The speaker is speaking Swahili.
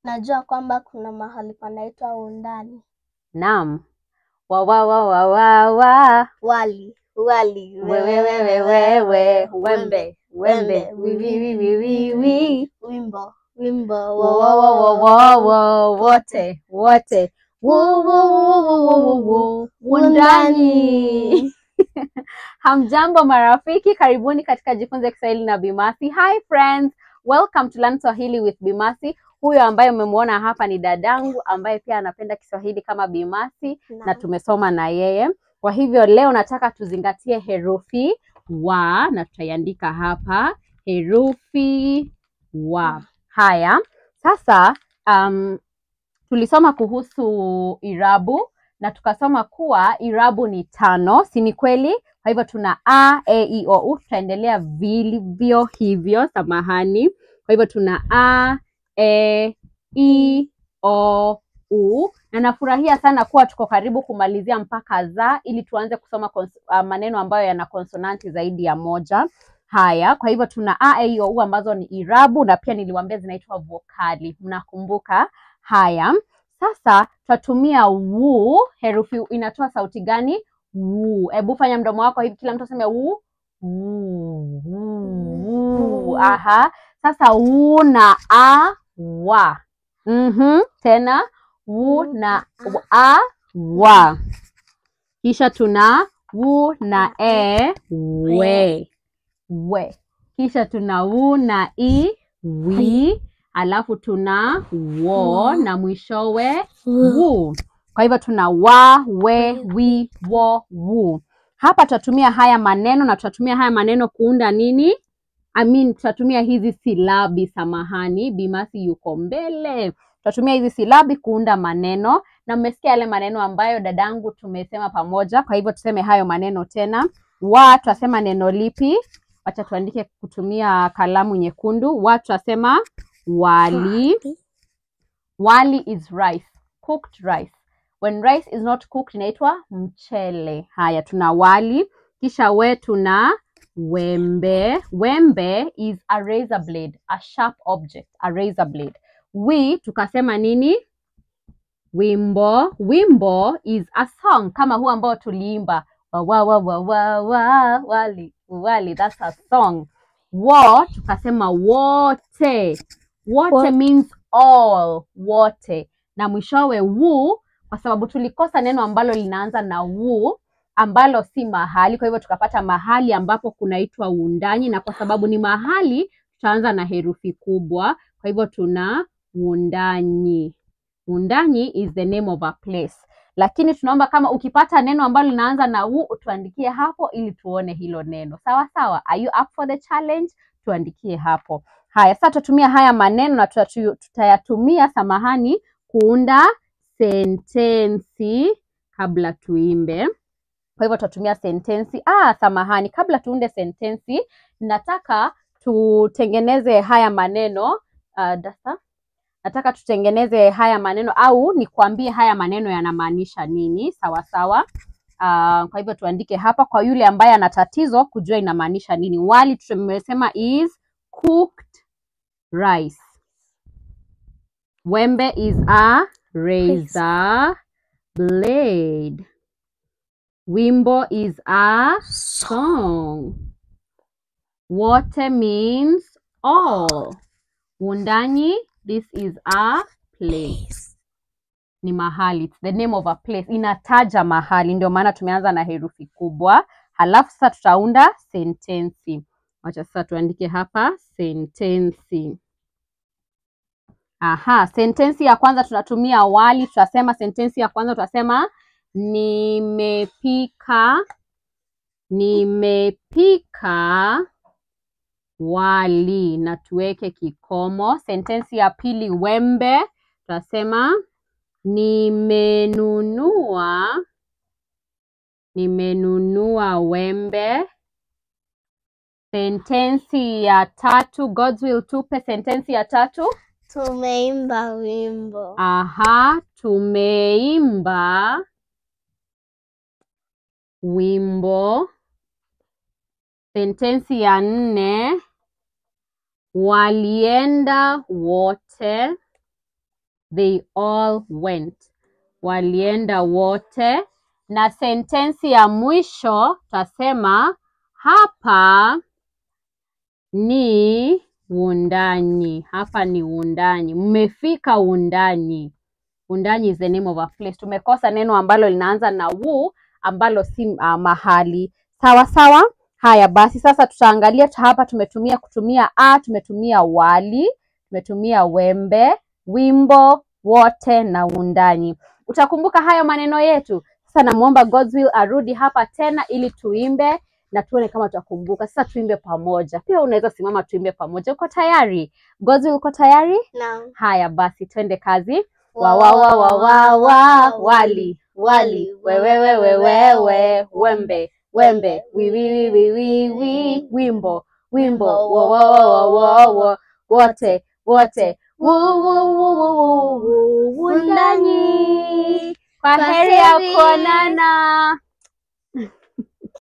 Najua kwamba kuna mahali panaitwa Undani. Naam. Wa. Wali. Wewe. Wembe. Wi. Wimbo. Wote. Undani. Hamjambo marafiki, karibuni katika Jifunze Kiswahili na Bi Mercy. Hi friends, welcome to Learn Swahili with Bi Mercy. Huyo ambaye umemuona hapa ni dadangu ambaye pia anapenda Kiswahili kama Bi Mercy na tumesoma na yeye. Kwa hivyo leo nataka tuzingatie herufi wa na tutaiandika hapa herufi wa. Haya, sasa tulisoma kuhusu irabu na tukasoma kuwa irabu ni 5, si ni kweli? Kwa hivyo tuna a, e, i, o, u. Tutaendelea vilivyo hivyo, samahani. Kwa hivyo tuna a, e, i, o, u. Na nafurahia sana kuwa tuko karibu kumalizia mpaka za ili tuanze kusoma maneno ambayo yana konsonanti zaidi ya moja. Haya, kwa hivyo tuna a, e, i, o, u ambazo ni irabu na pia niliwaambia zinaitwa vokali. Mnakumbuka? Haya, sasa tutatumia wu. Herufi inatoa sauti gani? Wu. Hebu fanya mdomo wako hivi, kila mtu aseme wu. Wu. Aha. Sasa wu na a, wa. Tena wu na a, wa. Kisha tuna wu na e, we. Kisha tuna wu na i, wi. Alafu tuna wo na mwishowe wu. Kwa hivyo tuna wa, we, wi, wo, wu. Hapa tutatumia haya maneno na tutatumia haya maneno kuunda nini? Tutatumia hizi silabi, samahani. Bi Mercy yuko mbele. Tutatumia hizi silabi kuunda maneno na mmesikia yale maneno ambayo dadangu tumesema pamoja. Kwa hivyo tuseme hayo maneno tena. Wa tutasema neno lipi? Acha tuandike kutumia kalamu nyekundu. Wa tutasema wali. Wali is rice, cooked rice. When rice is not cooked inaitwa mchele. Haya, tuna wali. Kisha we tuna wembe. Wembe is a razor blade, a sharp object, a razor blade. We tukasema nini? Wimbo. Wimbo is a song kama huu ambao tuliimba. Wali, that's a song. Wo tukasema wote. Wote means all, wote. Na mwishowe wu, kwa sababu tulikosa neno ambalo linaanza na wu, ambalo si mahali. Kwa hivyo tukapata mahali ambapo kunaitwa Undani, na kwa sababu ni mahali, tutaanza na herufi kubwa. Kwa hivyo tuna Undani. Undani is the name of a place. Lakini tunaomba kama ukipata neno ambalo linaanza na wu, tuandikie hapo ili tuone hilo neno. Sawa sawa? Are you up for the challenge? Tuandikie hapo. Haya, sasa tutatumia haya maneno na tutayatumia, samahani, kuunda sentensi kabla tuimbe. Kwa hivyo tutatumia sentensi. Samahani, kabla tuunde sentensi, nataka tutengeneze haya maneno. Nataka tutengeneze haya maneno au nikwambie haya maneno yanamaanisha nini, sawa sawa. Kwa hivyo tuandike hapa kwa yule ambaye ana tatizo kujua inamaanisha nini. Wali tumesema is cooked rice. Wembe is a razor blade. Wimbo is a song. Wote means all. Undani, this is a place. Ni mahali. It's the name of a place. Inataja mahali. Ndio maana tumeanza na herufi kubwa. Halafu sasa tutaunda sentensi. Wacha sasa tuandike hapa sentensi. Sentensi ya kwanza tunatumia wali. Tutasema sentensi ya kwanza tutasema nimepika wali, na tuweke kikomo. Sentensi ya pili wembe. Tutasema nimenunua wembe. Sentensi ya tatu, God's will tupe sentensi ya tatu. Tumeimba wimbo. Tumeimba wimbo. Sentensi ya 4, Walienda wote. They all went. Walienda wote. Na sentensi ya mwisho tasema hapa ni Wundanyi. Hapa ni Wundanyi. Mmefika Wundanyi. Wundanyi is the name of a place. Tumekosa neno ambalo linaanza na wu ambalo si mahali. Sawa sawa? Haya basi sasa tutaangalia hapa tumetumia tumetumia wali, tumetumia wembe, wimbo, wote na Wundanyi. Utakumbuka haya maneno yetu? Sasa namuomba Godswill arudi hapa tena ili tuimbe na tuone kama tutakumbuka. Sasa tuimbe pamoja. Pia unaweza simama tuimbe pamoja. Uko tayari? Godswill uko tayari? Naam. Haya basi twende kazi. Wali, wali, wewe, wembe, wembe, wi, wimbo, wimbo, wote, Wundanyi. Kwa heri ya kuonana.